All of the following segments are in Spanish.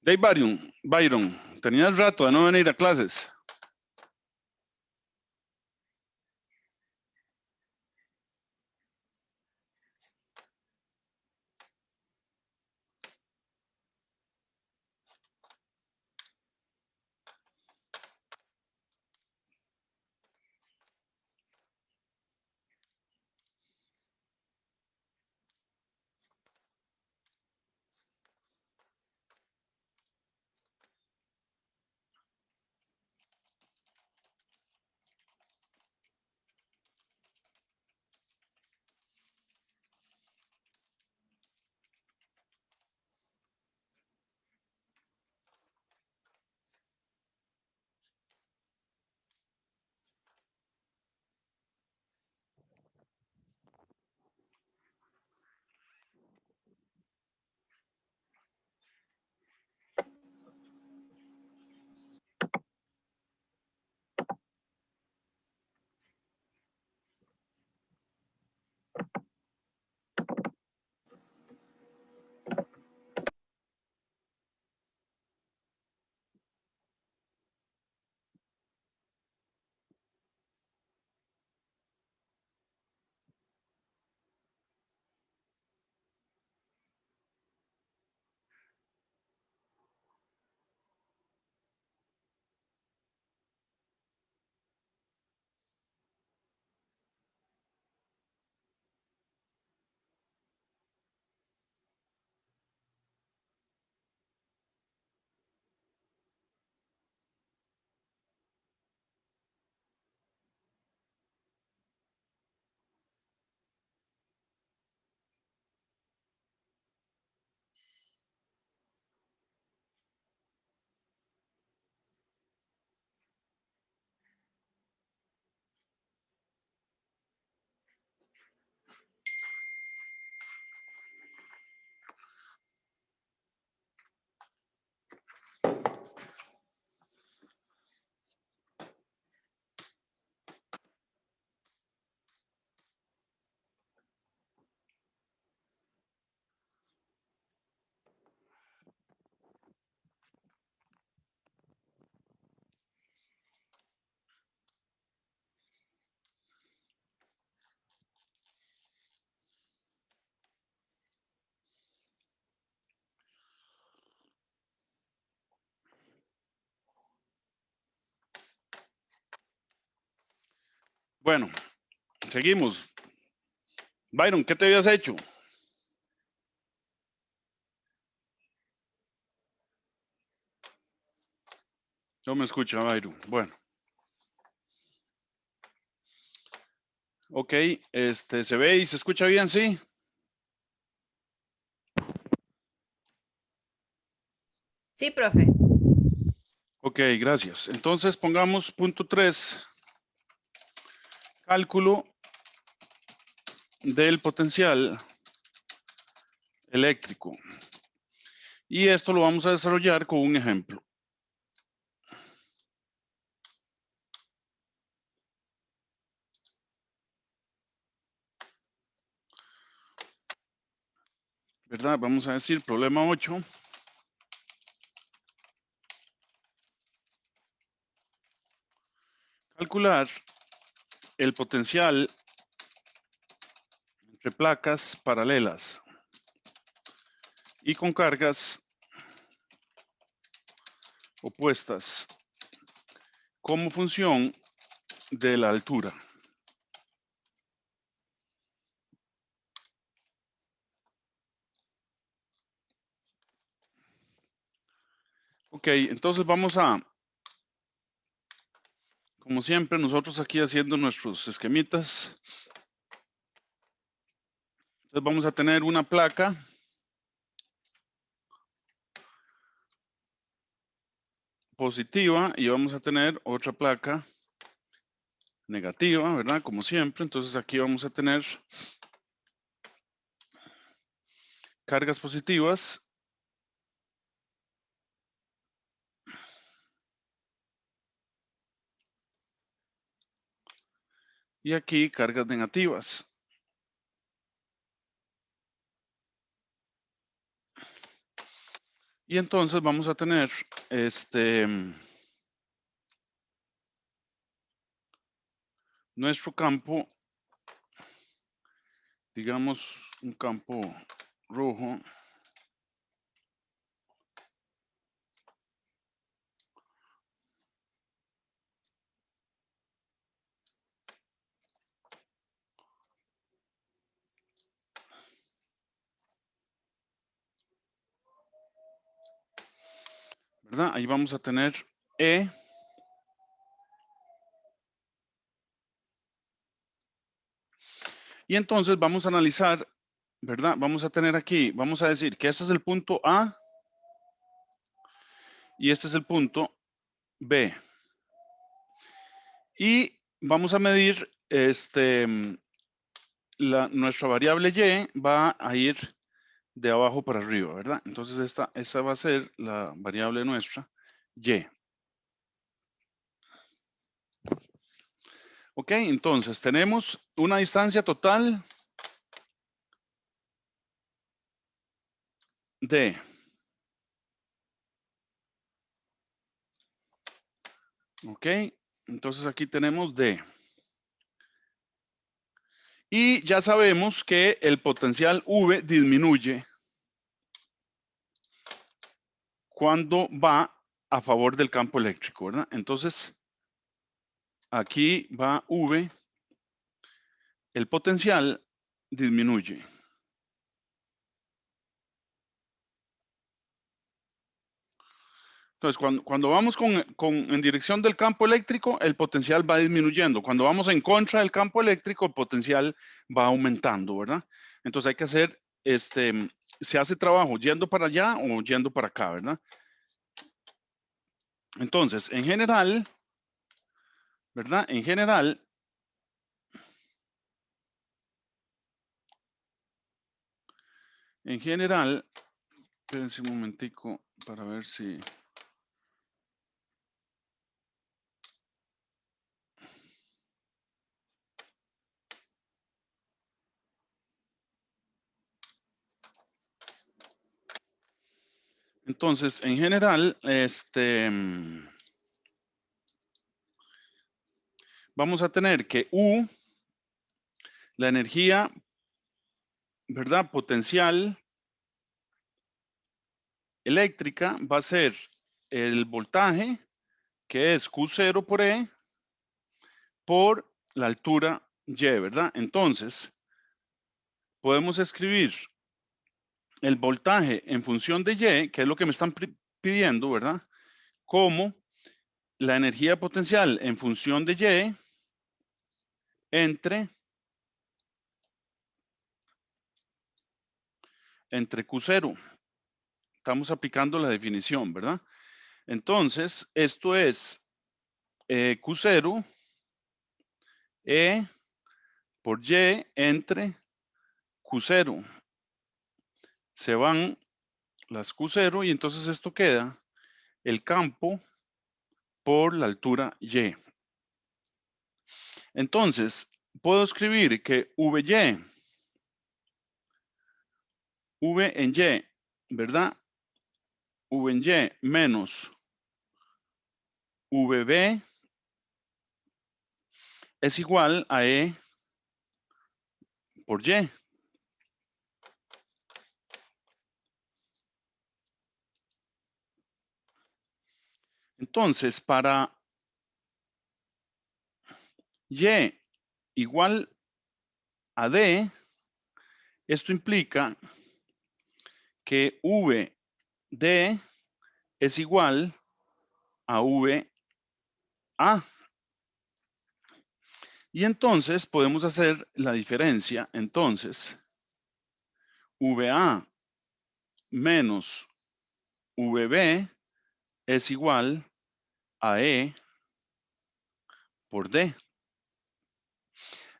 Dave Byron, tenías rato de no venir a clases. Bueno, seguimos. Byron, ¿qué te habías hecho? No me escucha, Byron. Bueno. Ok, se ve y se escucha bien, ¿sí? Sí, profe. Ok, gracias. Entonces pongamos punto 3, cálculo del potencial eléctrico. Y esto lo vamos a desarrollar con un ejemplo. ¿Verdad? Vamos a decir problema 8. Calcular el potencial entre placas paralelas y con cargas opuestas como función de la altura. Ok, entonces vamos a, como siempre, nosotros aquí haciendo nuestros esquemitas. Entonces vamos a tener una placa positiva y vamos a tener otra placa negativa, ¿verdad? Como siempre. Entonces aquí vamos a tener cargas positivas y aquí cargas negativas. Y entonces vamos a tener nuestro campo, digamos un campo rojo. ¿Verdad? Ahí vamos a tener E. Y entonces vamos a analizar, ¿verdad? Vamos a tener aquí, vamos a decir que este es el punto A y este es el punto B. Y vamos a medir nuestra variable Y va a ir de abajo para arriba, ¿verdad? Entonces esta va a ser la variable nuestra, Y. Ok, entonces tenemos una distancia total de ok, entonces aquí tenemos D. Y ya sabemos que el potencial V disminuye cuando va a favor del campo eléctrico, ¿verdad? Entonces, aquí va V, el potencial disminuye. Entonces, cuando vamos en dirección del campo eléctrico, el potencial va disminuyendo. Cuando vamos en contra del campo eléctrico, el potencial va aumentando, ¿verdad? Entonces hay que hacer, se hace trabajo yendo para allá o yendo para acá, ¿verdad? Entonces, en general, ¿verdad? En general, espérense un momentico para ver si... Entonces, en general, vamos a tener que U, la energía, ¿verdad? Potencial eléctrica va a ser el voltaje, que es Q0 por E, por la altura Y, ¿verdad? Entonces, podemos escribir el voltaje en función de Y, que es lo que me están pidiendo, ¿verdad? Como la energía potencial en función de Y entre Q0. Estamos aplicando la definición, ¿verdad? Entonces, esto es Q0 E por Y entre Q0. Se van las Q0 y entonces esto queda el campo por la altura Y. Entonces, puedo escribir que V en Y, ¿verdad? V en Y menos VB es igual a E por Y. Entonces, para Y igual a D, esto implica que VD es igual a VA. Y entonces podemos hacer la diferencia. Entonces, VA menos VB es igual a E por D.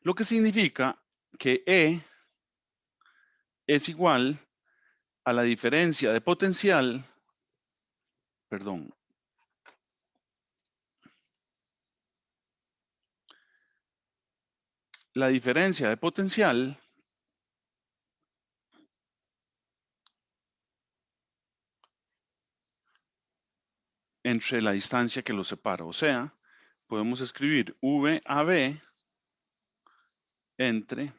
Lo que significa que E es igual a la diferencia de potencial, perdón, la diferencia de potencial entre la distancia que los separa. O sea, podemos escribir VAB entre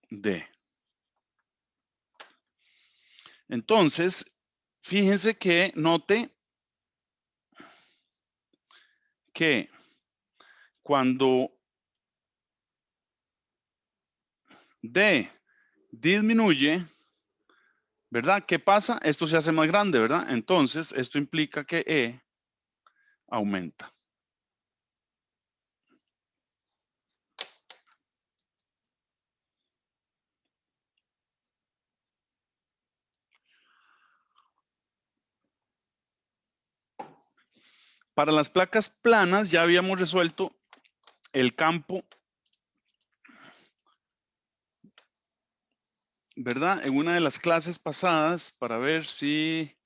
D. Entonces, fíjense que note que cuando D disminuye, ¿verdad? ¿Qué pasa? Esto se hace más grande, ¿verdad? Entonces, esto implica que E aumenta. Para las placas planas ya habíamos resuelto el campo, ¿verdad? En una de las clases pasadas para ver si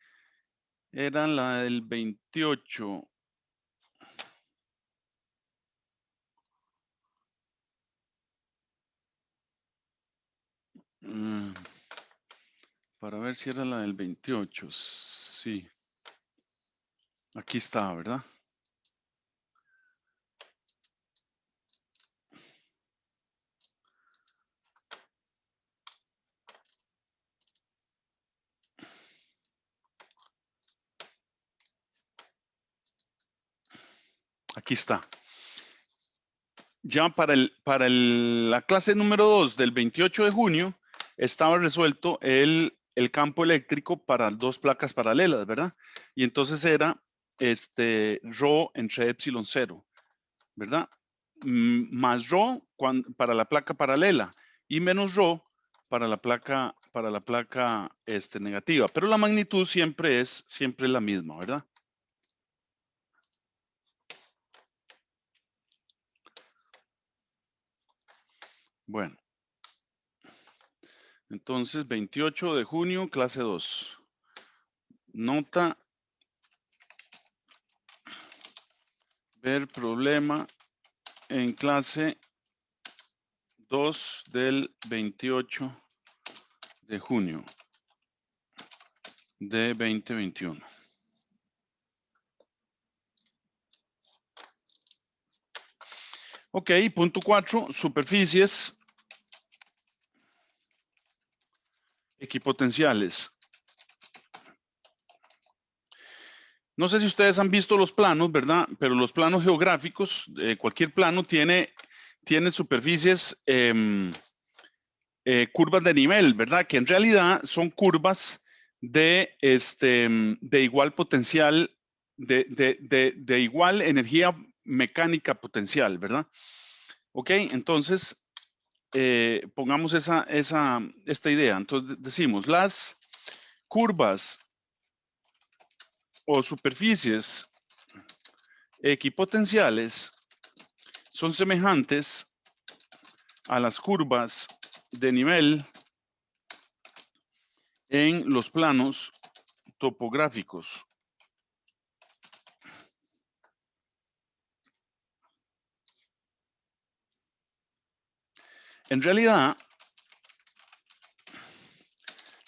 era la del 28. Para ver si era la del 28. Sí. Aquí está, ¿verdad? Aquí está. Ya para la clase número 2 del 28 de junio estaba resuelto el campo eléctrico para dos placas paralelas, ¿verdad? Y entonces era ρ entre epsilon 0, ¿verdad? Más ρ para la placa paralela y menos ρ para la placa negativa. Pero la magnitud siempre es la misma, ¿verdad? Bueno. Entonces, 28 de junio, clase 2. Nota. Ver problema en clase 2 del 28 de junio de 2021. Ok, punto 4, superficies equipotenciales. No sé si ustedes han visto los planos, ¿verdad? Pero los planos geográficos, cualquier plano tiene superficies, curvas de nivel, ¿verdad? Que en realidad son curvas de igual potencial, de igual energía mecánica potencial, ¿verdad? Ok, entonces pongamos esta idea. Entonces decimos, las curvas o superficies equipotenciales son semejantes a las curvas de nivel en los planos topográficos. En realidad,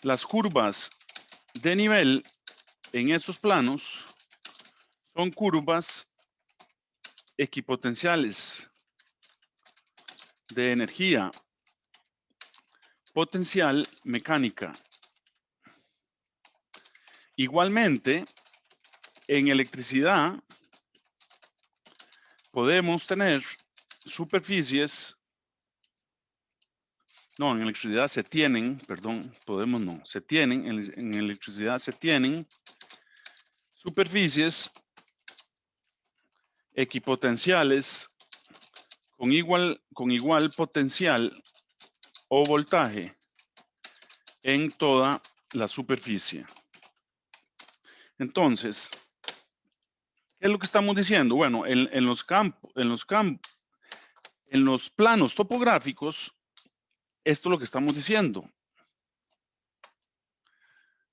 las curvas de nivel en esos planos son curvas equipotenciales de energía potencial mecánica. Igualmente, en electricidad podemos tener superficies, no, en electricidad se tienen, perdón, podemos no, se tienen, en electricidad se tienen superficies equipotenciales con igual potencial o voltaje en toda la superficie. Entonces, ¿qué es lo que estamos diciendo? Bueno, en los planos topográficos, esto es lo que estamos diciendo,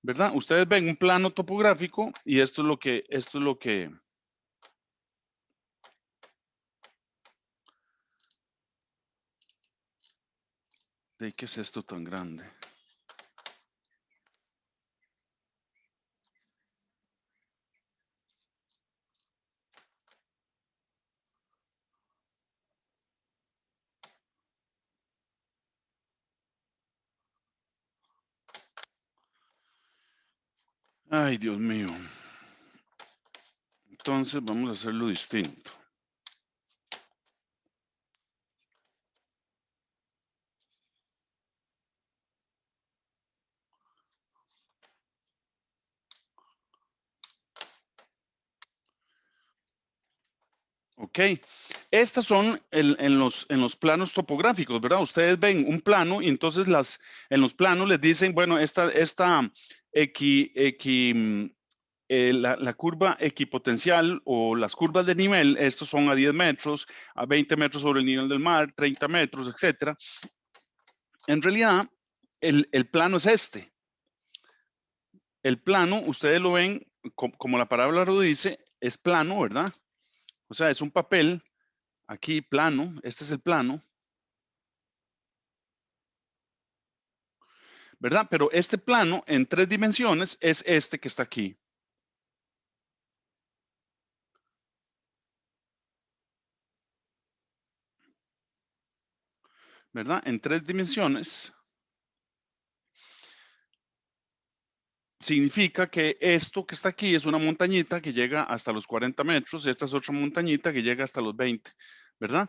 ¿verdad? Ustedes ven un plano topográfico y esto es lo que ¿qué es esto tan grande? Ay, Dios mío. Entonces vamos a hacerlo distinto. Ok, estas son en los planos topográficos, ¿verdad? Ustedes ven un plano y entonces en los planos les dicen, bueno, la curva equipotencial o las curvas de nivel, estos son a 10 metros, a 20 metros sobre el nivel del mar, 30 metros, etcétera. En realidad, el plano es este. El plano, ustedes lo ven, como la palabra lo dice, es plano, ¿verdad? O sea, es un papel, aquí plano, este es el plano, ¿verdad? Pero este plano en 3 dimensiones es este que está aquí. ¿Verdad? En 3 dimensiones significa que esto que está aquí es una montañita que llega hasta los 40 metros, esta es otra montañita que llega hasta los 20, ¿verdad?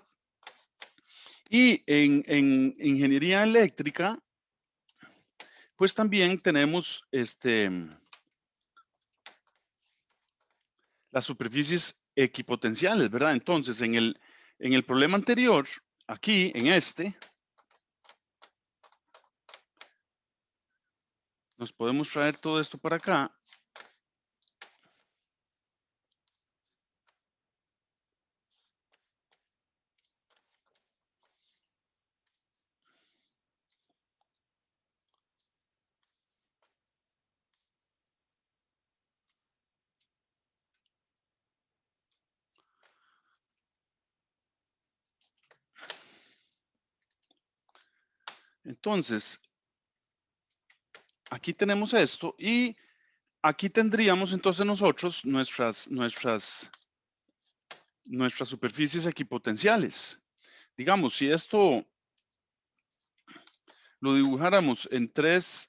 Y en ingeniería eléctrica, pues también tenemos las superficies equipotenciales, ¿verdad? Entonces, en el problema anterior, aquí, en nos podemos traer todo esto para acá. Entonces, aquí tenemos esto y aquí tendríamos entonces nosotros nuestras superficies equipotenciales. Digamos, si esto lo dibujáramos en 3,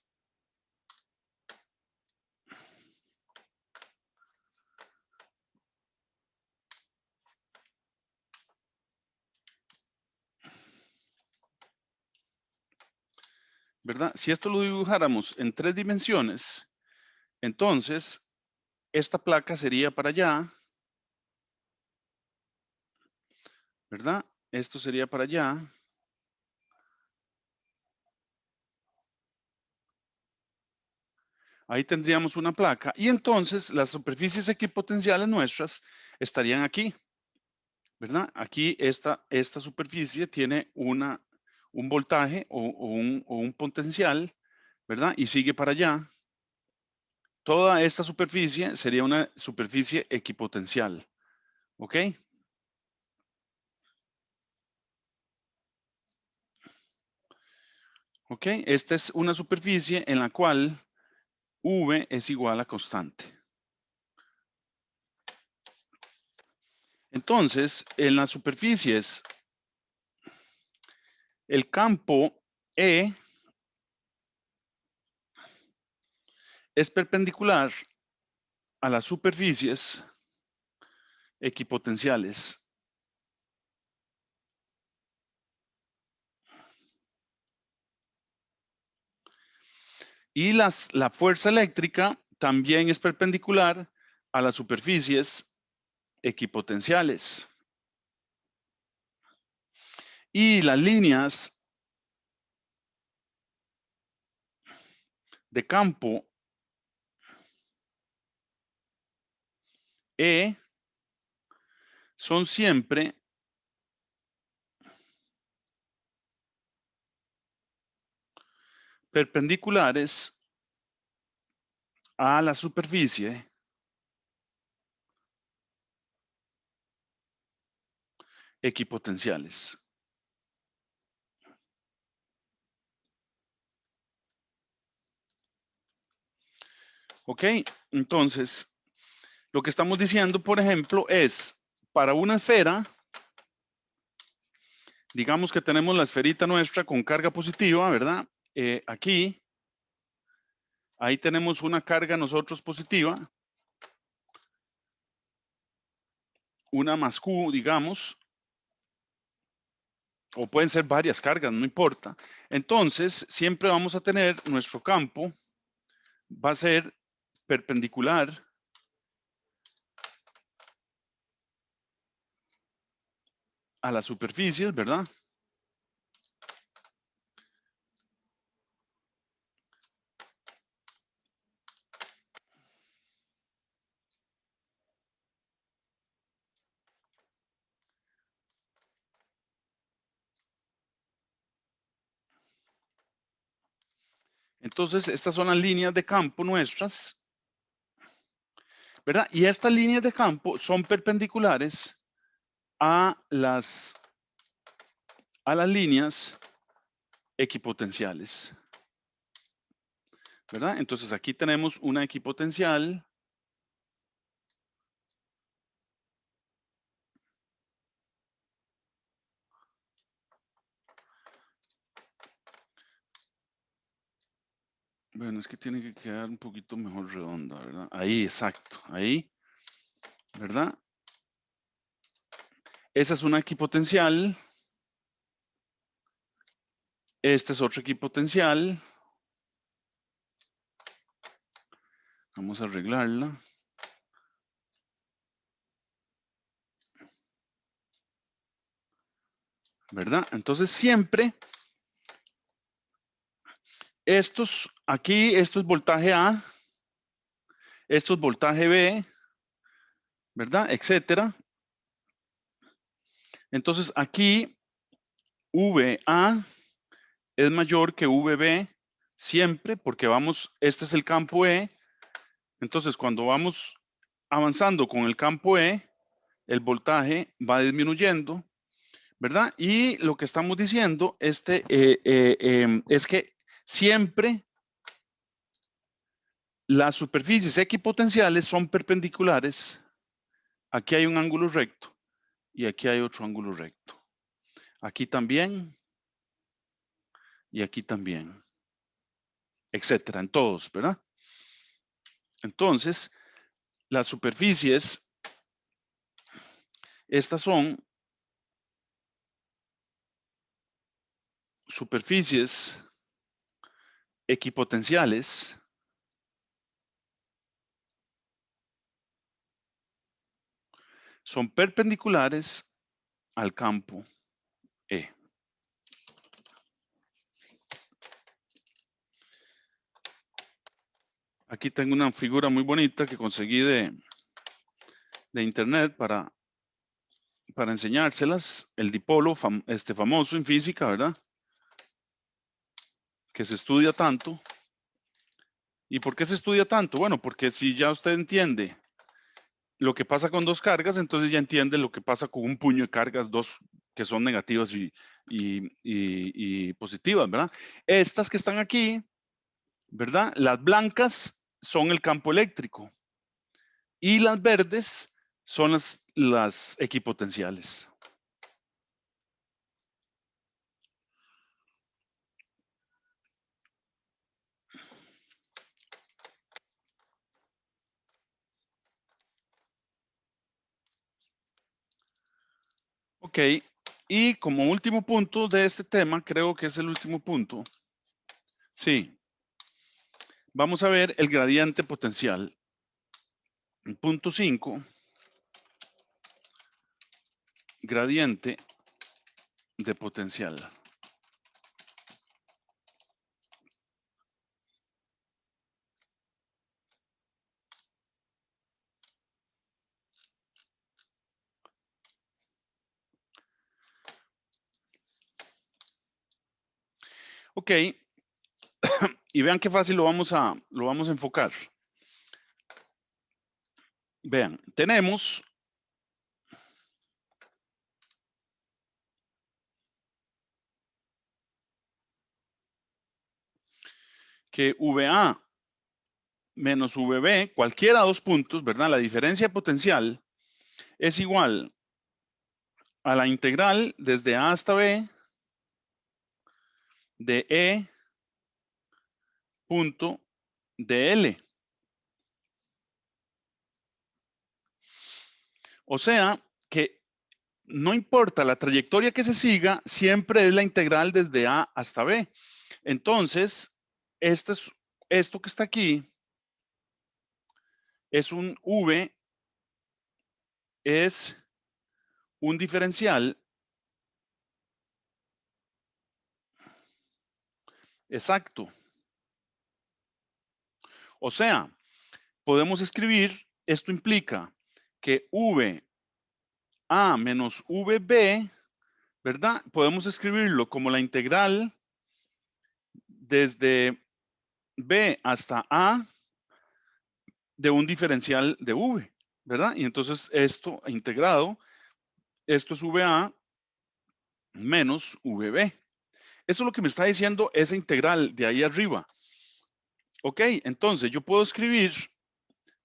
¿verdad? Si esto lo dibujáramos en 3 dimensiones, entonces esta placa sería para allá, ¿verdad? Esto sería para allá. Ahí tendríamos una placa y entonces las superficies equipotenciales nuestras estarían aquí, ¿verdad? Aquí esta superficie tiene un voltaje o un potencial, ¿verdad? Y sigue para allá. Toda esta superficie sería una superficie equipotencial, ¿ok? ¿Ok? Esta es una superficie en la cual V es igual a constante. Entonces, en las superficies, el campo E es perpendicular a las superficies equipotenciales. Y la fuerza eléctrica también es perpendicular a las superficies equipotenciales. Y las líneas de campo E son siempre perpendiculares a la superficie equipotenciales. ¿Ok? Entonces, lo que estamos diciendo, por ejemplo, es para una esfera, digamos que tenemos la esferita nuestra con carga positiva, ¿verdad? Aquí Ahí tenemos una carga nosotros positiva, una más Q, digamos, o pueden ser varias cargas, no importa. Entonces, siempre vamos a tener nuestro campo, va a ser perpendicular a las superficies, ¿verdad? Entonces, estas son las líneas de campo nuestras, ¿verdad? Y estas líneas de campo son perpendiculares a las líneas equipotenciales, ¿verdad? Entonces, aquí tenemos una equipotencial. Bueno, es que tiene que quedar un poquito mejor redonda, ¿verdad? Ahí, exacto, ahí, ¿verdad? Esa es una equipotencial. Esta es otra equipotencial. Vamos a arreglarla. ¿Verdad? Entonces siempre estos, aquí, esto es voltaje A, esto es voltaje B, ¿verdad? Etcétera. Entonces aquí VA es mayor que VB siempre porque vamos, este es el campo E. Entonces cuando vamos avanzando con el campo E, el voltaje va disminuyendo, ¿verdad? Y lo que estamos diciendo es que siempre las superficies equipotenciales son perpendiculares. Aquí hay un ángulo recto y aquí hay otro ángulo recto. Aquí también y aquí también, etcétera, en todos, ¿verdad? Entonces, las superficies, estas son superficies equipotenciales son perpendiculares al campo E. Aquí tengo una figura muy bonita que conseguí de internet para enseñárselas. El dipolo famoso en física, ¿verdad? Que se estudia tanto. ¿Y por qué se estudia tanto? Bueno, porque si ya usted entiende lo que pasa con dos cargas, entonces ya entiende lo que pasa con un puño de cargas, dos que son negativas y positivas, ¿verdad? Estas que están aquí, ¿verdad? Las blancas son el campo eléctrico y las verdes son las equipotenciales. Ok, y como último punto de este tema, creo que es el último punto. Sí, vamos a ver el gradiente potencial. Punto 5, gradiente de potencial. Ok, y vean qué fácil lo vamos a enfocar. Vean, tenemos que VA menos VB, cualquiera de dos puntos, ¿verdad? La diferencia potencial es igual a la integral desde A hasta B de E punto de L. O sea que no importa la trayectoria que se siga, siempre es la integral desde A hasta B. Entonces, esto que está aquí es un V, es un diferencial exacto. O sea, podemos escribir, esto implica que VA menos VB, ¿verdad? Podemos escribirlo como la integral desde B hasta A de un diferencial de V, ¿verdad? Y entonces esto integrado, esto es VA menos VB. Eso es lo que me está diciendo esa integral de ahí arriba. Ok, entonces yo puedo escribir,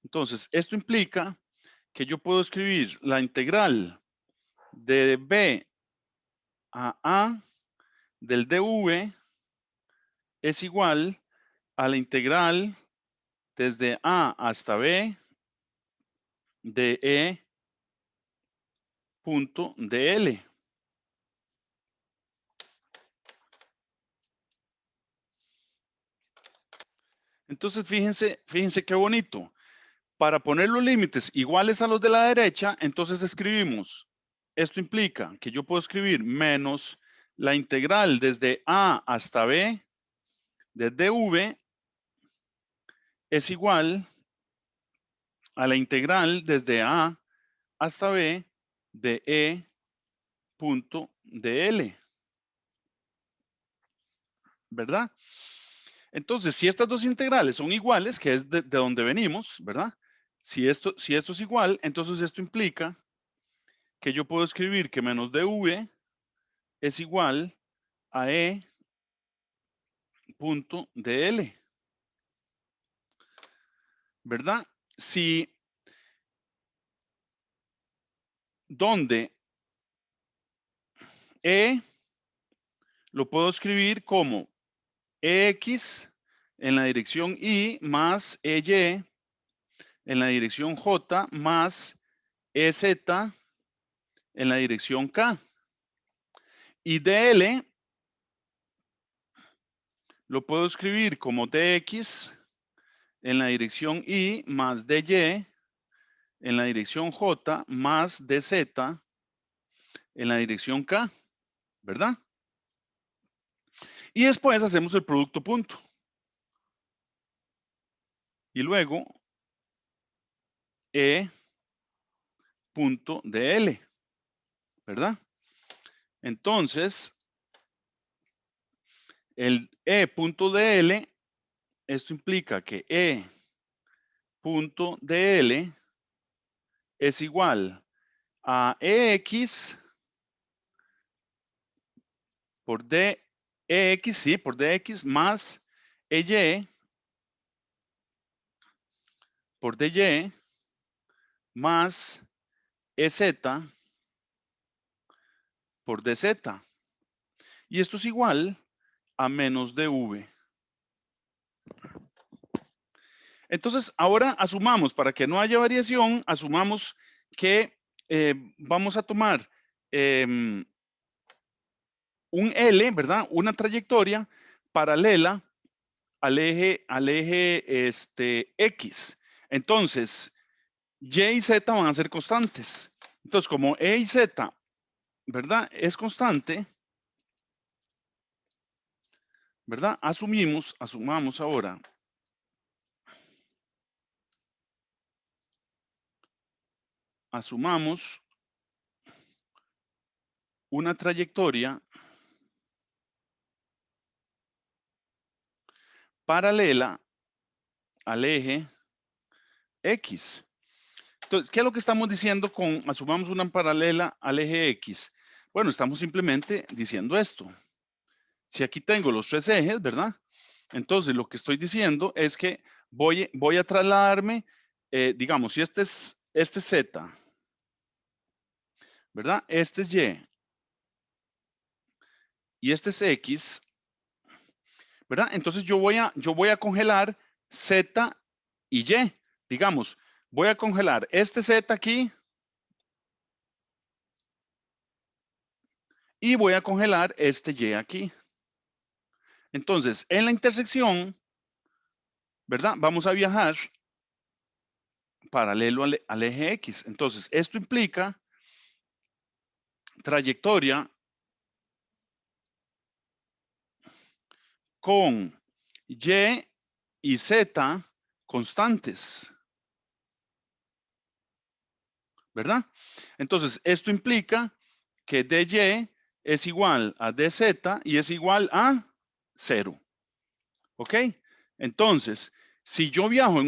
entonces esto implica que yo puedo escribir la integral de B a A del dV es igual a la integral desde A hasta B de E punto dl. Entonces, fíjense qué bonito. Para poner los límites iguales a los de la derecha, entonces escribimos, esto implica que yo puedo escribir menos la integral desde A hasta B de dv es igual a la integral desde A hasta B de E punto dl, ¿verdad? Entonces, si estas dos integrales son iguales, que es de donde venimos, ¿verdad? Si esto es igual, entonces esto implica que yo puedo escribir que menos dv es igual a E punto dl, ¿verdad? Si donde E lo puedo escribir como EX en la dirección Y más EY en la dirección J más EZ en la dirección K. Y DL lo puedo escribir como DX en la dirección Y más DY en la dirección J más DZ en la dirección K, ¿verdad? Y después hacemos el producto punto. Y luego E punto dl, ¿verdad? Entonces, el E punto dl, esto implica que E punto dl es igual a EX por DEX, sí, por DX más EY por DY más EZ por DZ. Y esto es igual a menos dV. Entonces, ahora asumamos, para que no haya variación, asumamos que vamos a tomar un L, ¿verdad? Una trayectoria paralela al eje X. Entonces, Y y Z van a ser constantes. Entonces, como E y Z, ¿verdad? Es constante, ¿verdad? Asumamos ahora. Asumamos una trayectoria paralela al eje X. Entonces, ¿qué es lo que estamos diciendo con asumamos una paralela al eje X? Bueno, estamos simplemente diciendo esto. Si aquí tengo los tres ejes, ¿verdad? Entonces, lo que estoy diciendo es que voy a trasladarme, digamos, si este es Z, ¿verdad? Este es Y y este es X, ¿verdad? Entonces yo voy a congelar Z y Y. Digamos, voy a congelar este Z aquí y voy a congelar este Y aquí. Entonces, en la intersección, ¿verdad? Vamos a viajar paralelo al eje X. Entonces, esto implica trayectoria con Y y Z constantes, ¿verdad? Entonces, esto implica que dy es igual a dz y es igual a 0, ¿ok? Entonces, si yo viajo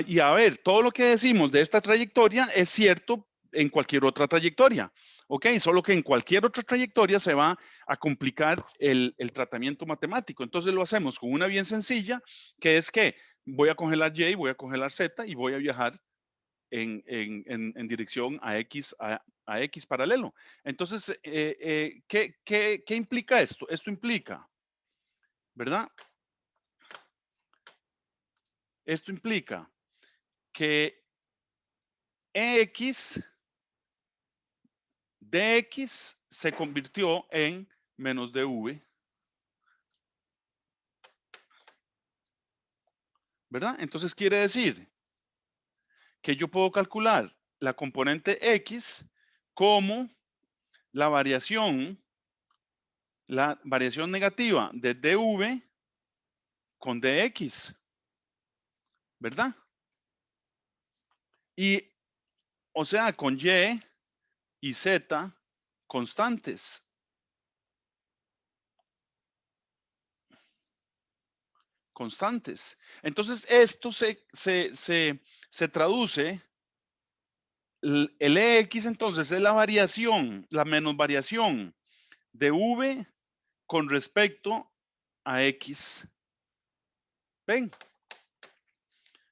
y a ver, todo lo que decimos de esta trayectoria es cierto en cualquier otra trayectoria, ¿ok? Solo que en cualquier otra trayectoria se va a complicar el tratamiento matemático. Entonces lo hacemos con una bien sencilla, que es que voy a congelar Y, voy a congelar Z y voy a viajar en dirección a X paralelo. Entonces, ¿qué implica esto? Esto implica, ¿verdad? Esto implica que EX dx se convirtió en menos dv, ¿verdad? Entonces quiere decir que yo puedo calcular la componente X como la variación negativa de dv con dx, ¿verdad? Y, o sea, con Y y Z constantes. Constantes. Entonces, esto se traduce, el EX entonces es la variación, la menos variación de V con respecto a X. ¿Ven?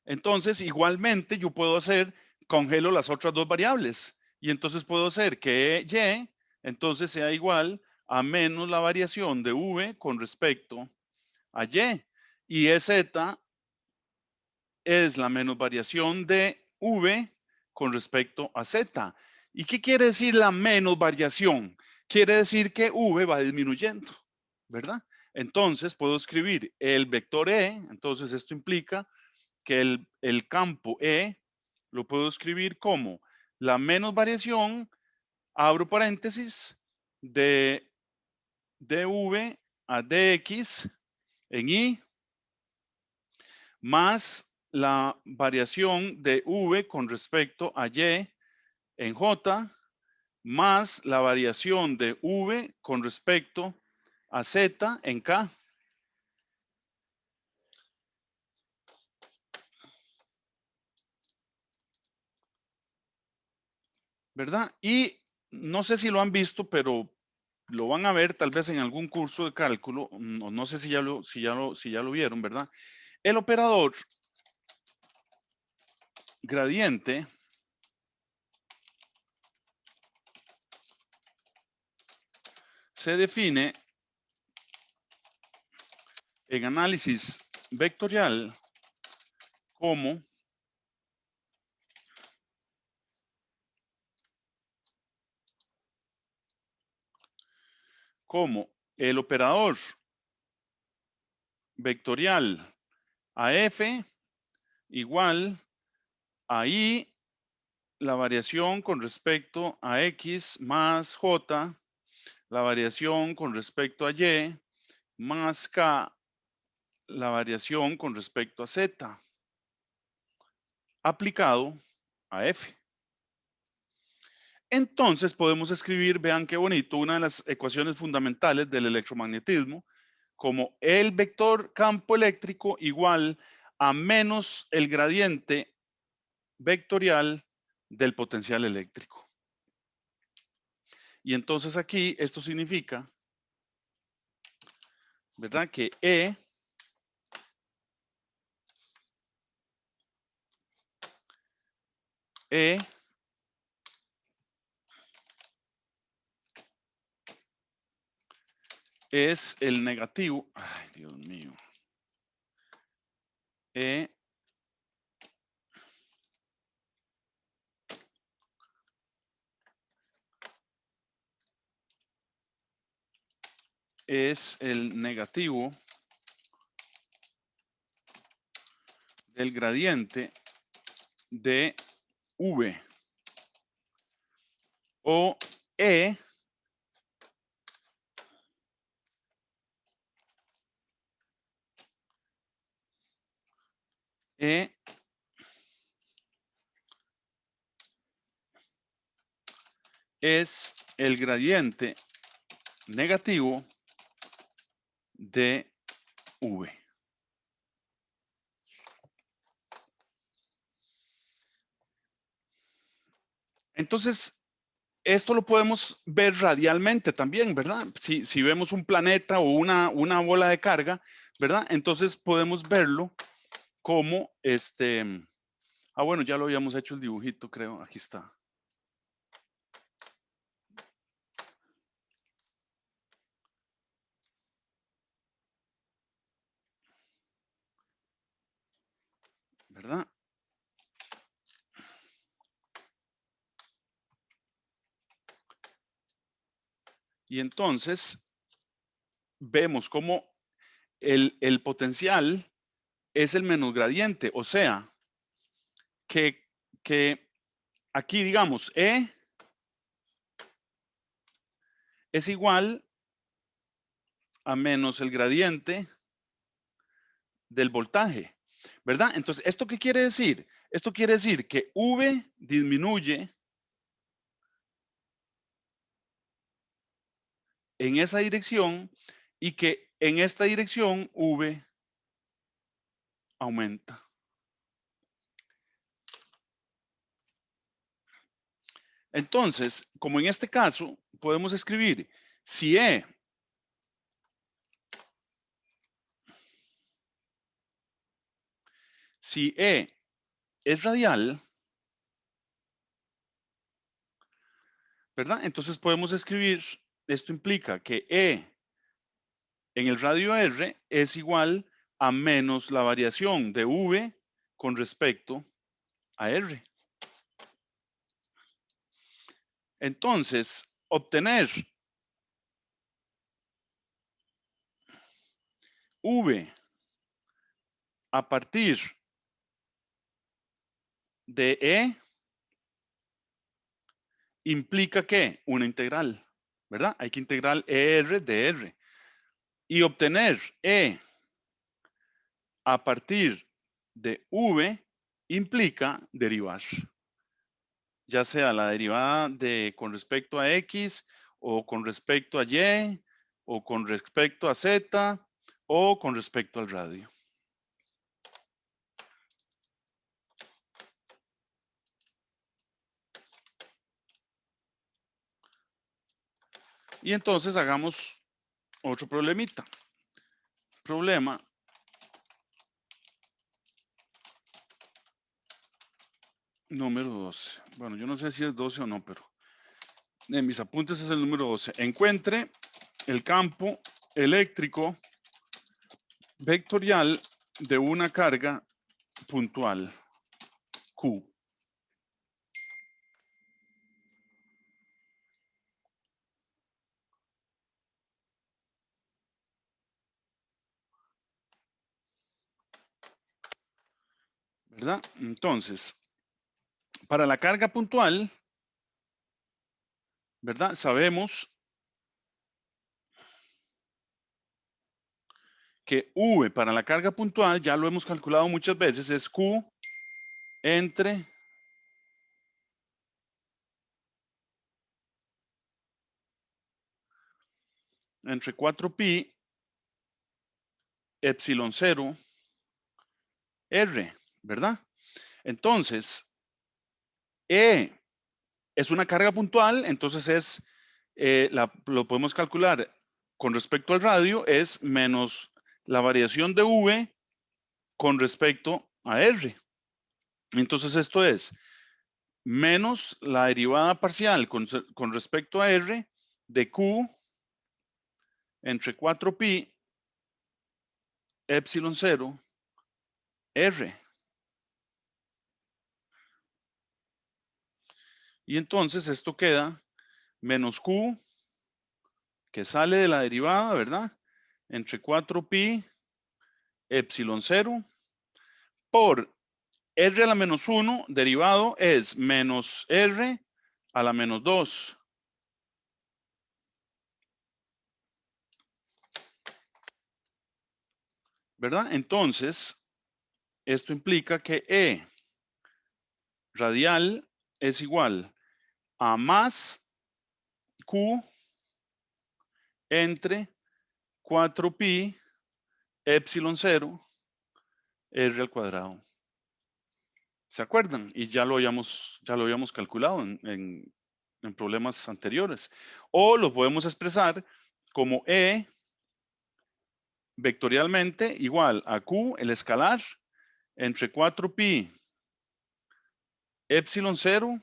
Entonces, igualmente yo puedo hacer, congelo las otras dos variables y entonces puedo hacer que Y entonces sea igual a menos la variación de V con respecto a Y. Y EZ es la menos variación de V con respecto a Z. ¿Y qué quiere decir la menos variación? Quiere decir que V va disminuyendo, ¿verdad? Entonces puedo escribir el vector E, entonces esto implica que el campo E lo puedo escribir como la menos variación, abro paréntesis, de dv a dx en I, más la variación de V con respecto a Y en J, más la variación de V con respecto a Z en K. ¿Verdad? Y no sé si lo han visto, pero lo van a ver tal vez en algún curso de cálculo, o no sé si ya lo vieron, ¿verdad? El operador gradiente se define en análisis vectorial como el operador vectorial a f igual a i, la variación con respecto a x más j, la variación con respecto a y, más k, la variación con respecto a z, aplicado a f. Entonces podemos escribir, vean qué bonito, una de las ecuaciones fundamentales del electromagnetismo, como el vector campo eléctrico igual a menos el gradiente vectorial del potencial eléctrico. Y entonces aquí esto significa, ¿verdad? Que E es el negativo, ay Dios mío, E es el negativo del gradiente de V. O E E es el gradiente negativo de V. Entonces, esto lo podemos ver radialmente también, ¿verdad? Si vemos un planeta o una bola de carga, ¿verdad? Entonces podemos verlo como bueno, ya lo habíamos hecho el dibujito, creo. Aquí está. ¿Verdad? Y entonces vemos cómo el potencial es el menos gradiente, o sea, que aquí digamos E es igual a menos el gradiente del voltaje, ¿verdad? Entonces, ¿esto qué quiere decir? Esto quiere decir que V disminuye en esa dirección y que en esta dirección V aumenta. Entonces, como en este caso, podemos escribir si E es radial, ¿verdad? Entonces podemos escribir, esto implica que E en el radio R es igual a menos la variación de V con respecto a R. Entonces, obtener V a partir de E implica que una integral, ¿verdad? Hay que integrar ER de R. Y obtener E a partir de V implica derivar, ya sea la derivada con respecto a X o con respecto a Y o con respecto a Z o con respecto al radio. Y entonces hagamos otro problemita. Problema número 12. Bueno, yo no sé si es 12 o no, pero en mis apuntes es el número 12. Encuentre el campo eléctrico vectorial de una carga puntual Q. ¿Verdad? Entonces, para la carga puntual, ¿verdad? Sabemos que V para la carga puntual, ya lo hemos calculado muchas veces, es Q entre entre 4pi epsilon 0 R, ¿verdad? Entonces, E es una carga puntual, entonces lo podemos calcular con respecto al radio, es menos la variación de V con respecto a R. Entonces esto es menos la derivada parcial con respecto a R de Q entre 4pi epsilon 0 R. Y entonces esto queda menos Q, que sale de la derivada, ¿verdad? Entre 4pi epsilon 0 por r a la menos 1 derivado es menos r a la menos 2. ¿Verdad? Entonces, esto implica que E radial es igual a más Q entre 4pi epsilon 0 r al cuadrado. ¿Se acuerdan? Y ya lo habíamos calculado en problemas anteriores. O lo podemos expresar como E vectorialmente igual a Q, el escalar, entre 4pi epsilon 0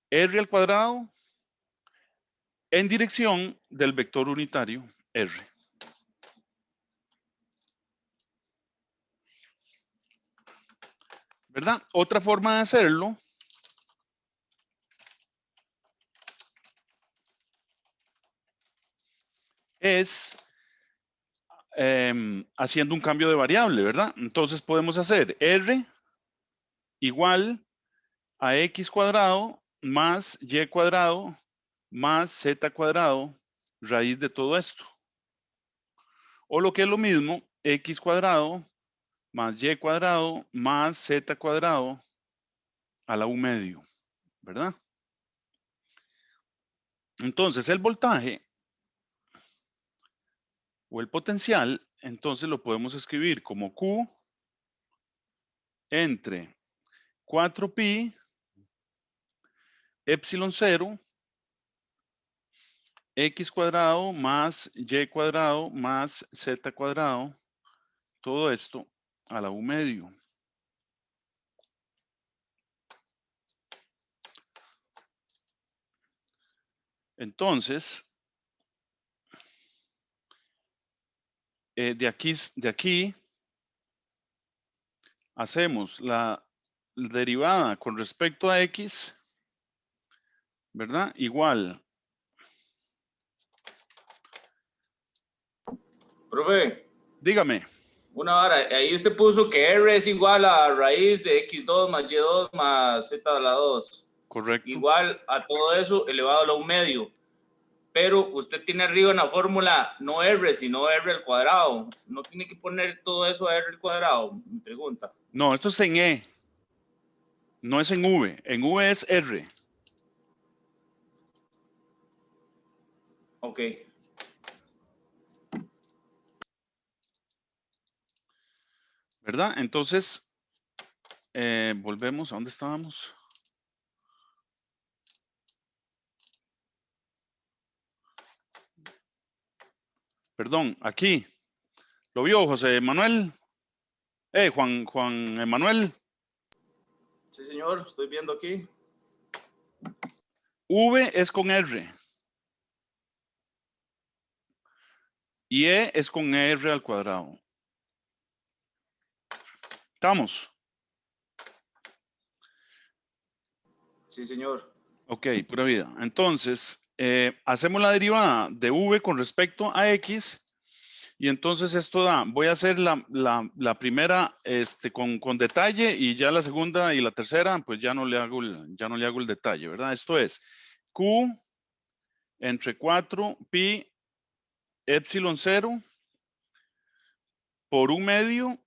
r al cuadrado en dirección del vector unitario r. ¿Verdad? Otra forma de hacerlo es haciendo un cambio de variable, ¿verdad? Entonces podemos hacer r igual a x cuadrado más y cuadrado más z cuadrado raíz de todo esto. O lo que es lo mismo, x cuadrado más y cuadrado más z cuadrado a la u medio, ¿verdad? Entonces el voltaje o el potencial, entonces lo podemos escribir como Q entre 4pi epsilon 0 x cuadrado más y cuadrado más z cuadrado, todo esto a la u medio. Entonces, de aquí hacemos la derivada con respecto a x, ¿verdad? Igual. Profe, Dígame. una hora, ahí usted puso que R es igual a raíz de x2 más y2 más z a la 2. Correcto. Igual a todo eso elevado a la un medio. Pero usted tiene arriba en la fórmula no R, sino R al cuadrado. ¿No tiene que poner todo eso a R al cuadrado? Mi pregunta. No, esto es en E. No es en V. En V es R. Ok. ¿Verdad? Entonces, volvemos a donde estábamos. Perdón, aquí. ¿Lo vio José Manuel? Juan Emanuel. Sí, señor, estoy viendo aquí. V es con R. Y E es con R al cuadrado. ¿Estamos? Sí, señor. Ok, pura vida. Entonces, hacemos la derivada de V con respecto a X. Y entonces esto da, voy a hacer la primera con detalle y ya la segunda y la tercera, pues ya no le hago el detalle, ¿verdad? Esto es Q entre 4pi epsilon 0 por un medio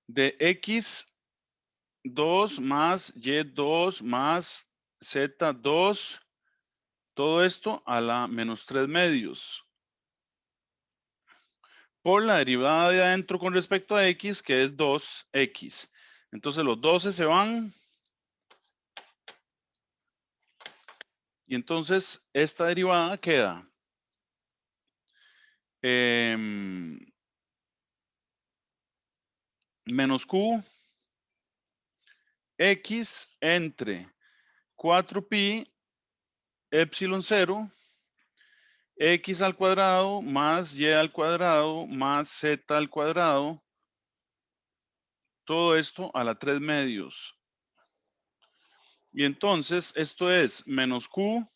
de x2 más y2 más z2, todo esto a la menos 3 medios. Por la derivada de adentro con respecto a x, que es 2x. Entonces los 12 se van. Y entonces esta derivada queda menos q x entre 4pi epsilon 0 x al cuadrado más y al cuadrado más z al cuadrado, todo esto a la 3 medios. Y entonces esto es menos q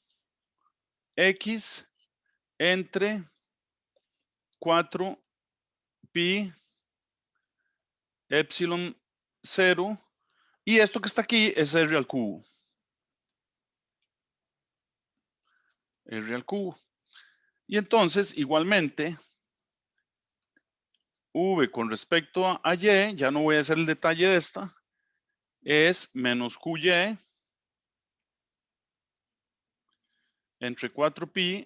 X entre 4 pi epsilon 0. Y esto que está aquí es R al cubo. R al cubo. Y entonces, igualmente, V con respecto a Y, ya no voy a hacer el detalle de esta, es menos QY entre 4 pi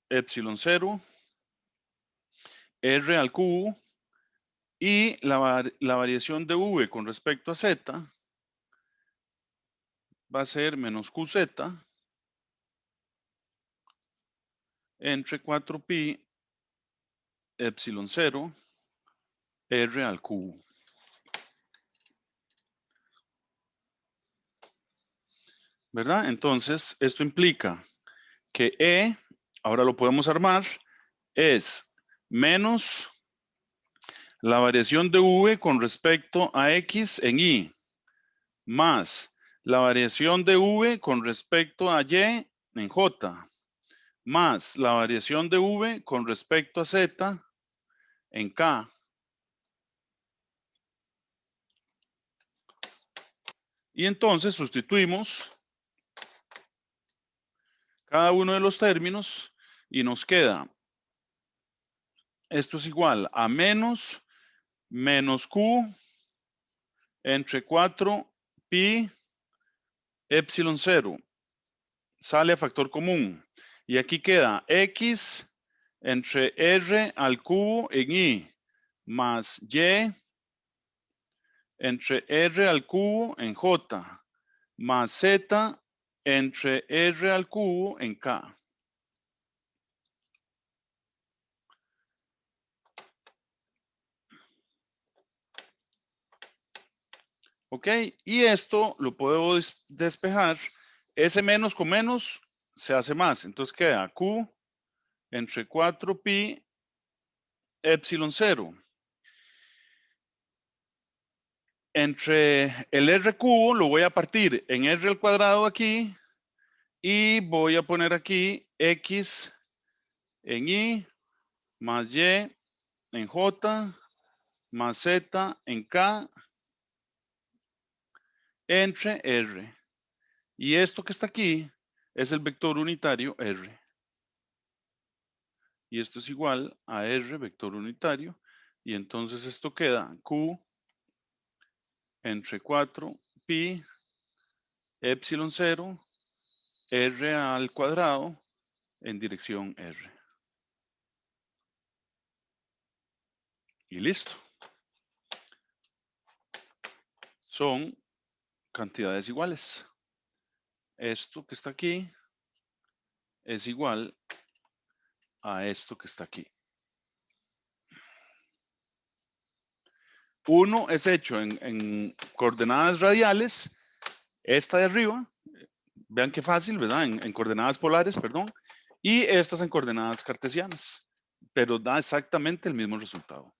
epsilon 0 R al cubo, y la variación de V con respecto a Z va a ser menos QZ entre 4 pi epsilon 0 R al cubo. ¿Verdad? Entonces, esto implica que E, ahora lo podemos armar, es menos la variación de V con respecto a X en Y, más la variación de V con respecto a Y en J, más la variación de V con respecto a Z en K. Y entonces sustituimos cada uno de los términos y nos queda, esto es igual a menos Q entre 4 pi epsilon 0. Sale a factor común. Y aquí queda X entre R al cubo en Y más Y entre R al cubo en J más Z entre R al cubo en K. ¿Ok? Y esto lo puedo despejar. Ese menos con menos se hace más. Entonces queda Q entre 4 pi epsilon 0. Entre el R cubo lo voy a partir en R al cuadrado aquí y voy a poner aquí X en Y más Y en J más Z en K entre R. Y esto que está aquí es el vector unitario R. Y esto es igual a R vector unitario. Y entonces esto queda Q entre 4 pi epsilon 0 R al cuadrado en dirección R. Y listo. Son cantidades iguales. Esto que está aquí es igual a esto que está aquí. Uno es hecho en coordenadas radiales. Esta de arriba, vean qué fácil, ¿verdad? En coordenadas polares, perdón. Y estas en coordenadas cartesianas. Pero da exactamente el mismo resultado.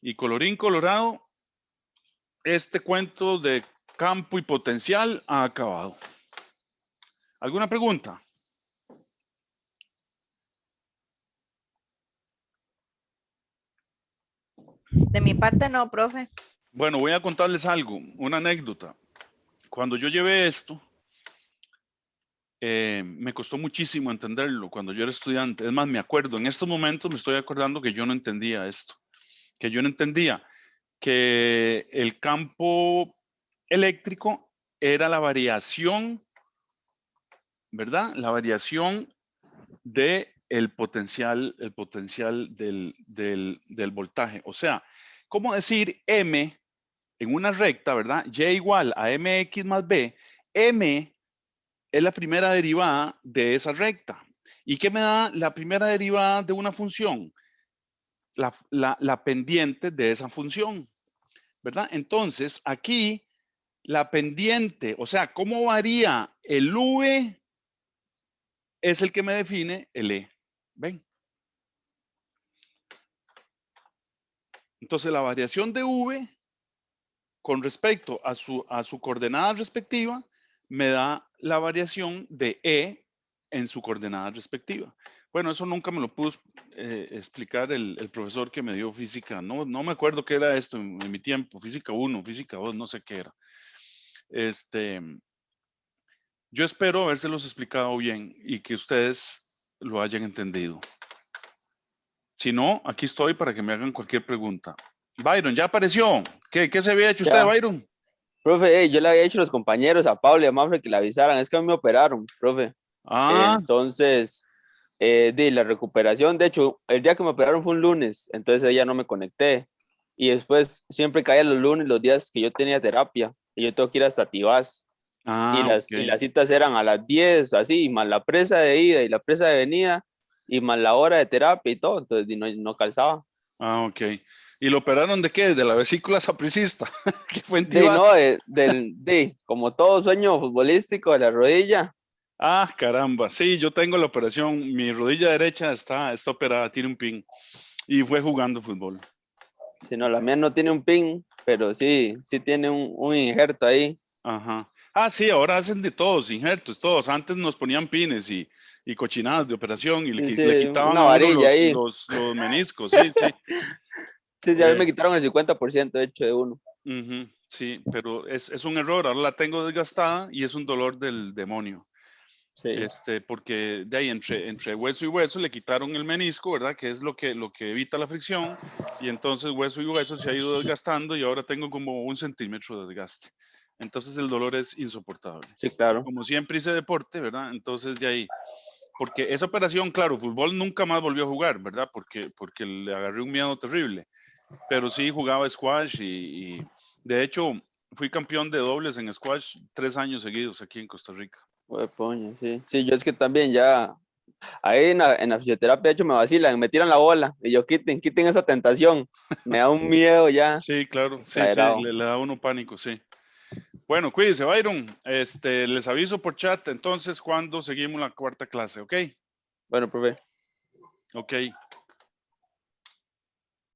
Y colorín colorado, este cuento de campo y potencial ha acabado. ¿Alguna pregunta? De mi parte no, profe. Bueno, voy a contarles algo, una anécdota. Cuando yo llevé esto, me costó muchísimo entenderlo cuando yo era estudiante. Es más, me acuerdo, en estos momentos me estoy acordando que yo no entendía esto, que yo no entendía que el campo eléctrico era la variación, ¿verdad? La variación de el potencial del voltaje. O sea, ¿cómo decir M en una recta, ¿verdad? Y igual a mx más b. M es la primera derivada de esa recta. ¿Y qué me da la primera derivada de una función? La pendiente de esa función, ¿verdad? Entonces, aquí la pendiente, o sea, cómo varía el V es el que me define el E. ¿Ven? Entonces, la variación de V con respecto a su coordenada respectiva me da la variación de E en su coordenada respectiva. Bueno, eso nunca me lo pudo explicar el profesor que me dio física. No me acuerdo qué era esto en mi tiempo. Física 1, física 2, no sé qué era. Yo espero habérselos explicado bien y que ustedes lo hayan entendido. Si no, aquí estoy para que me hagan cualquier pregunta. Byron, ¿ya apareció? ¿Qué se había hecho usted, Byron? Profe, yo le había dicho a los compañeros, a Pablo y a Mafre, que le avisaran. Es que a mí me operaron, profe. Entonces, de la recuperación, de hecho, el día que me operaron fue un lunes, entonces ella no me conecté. Y después siempre caía los lunes, los días que yo tenía terapia, y yo tengo que ir hasta Tibás. Y las citas eran a las 10, así, más la presa de ida y la presa de venida, y más la hora de terapia y todo, entonces no calzaba. Ok. ¿Y lo operaron de qué? ¿De la vesícula sapricista? ¿Qué fue en Sí, no, Tibás? como todo sueño futbolístico de la rodilla. Ah, caramba. Sí, yo tengo la operación. Mi rodilla derecha está operada, tiene un pin. Y fue jugando fútbol. Sí, no, la mía no tiene un pin, pero sí tiene un injerto ahí. Ajá. Ah, sí, ahora hacen de todos, injertos, todos. Antes nos ponían pines y cochinadas de operación y le Sí, quitaban una a uno varilla ahí. los meniscos, sí, sí. Sí, a mí me quitaron el 50% de hecho de uno. Sí, pero es un error. Ahora la tengo desgastada y es un dolor del demonio. Sí. Porque de ahí entre hueso y hueso le quitaron el menisco, ¿verdad? Que es lo que evita la fricción. Y entonces hueso y hueso se ha ido desgastando y ahora tengo como 1 centímetro de desgaste. Entonces el dolor es insoportable. Sí, claro. Como siempre hice deporte, ¿verdad? Entonces de ahí, porque esa operación, claro, fútbol nunca más volvió a jugar, ¿verdad? Porque le agarré un miedo terrible. Pero sí jugaba squash y de hecho fui campeón de dobles en squash 3 años seguidos aquí en Costa Rica. Puño, sí. Sí, yo es que también ya, ahí en la fisioterapia de hecho me vacilan, me tiran la bola y yo quiten esa tentación. Me da un miedo ya. Sí, claro, sí, exagerado. le da a uno pánico, sí. Bueno, cuídense, Byron. Les aviso por chat entonces cuando seguimos la 4ª clase, ¿ok? Bueno, profe. Ok.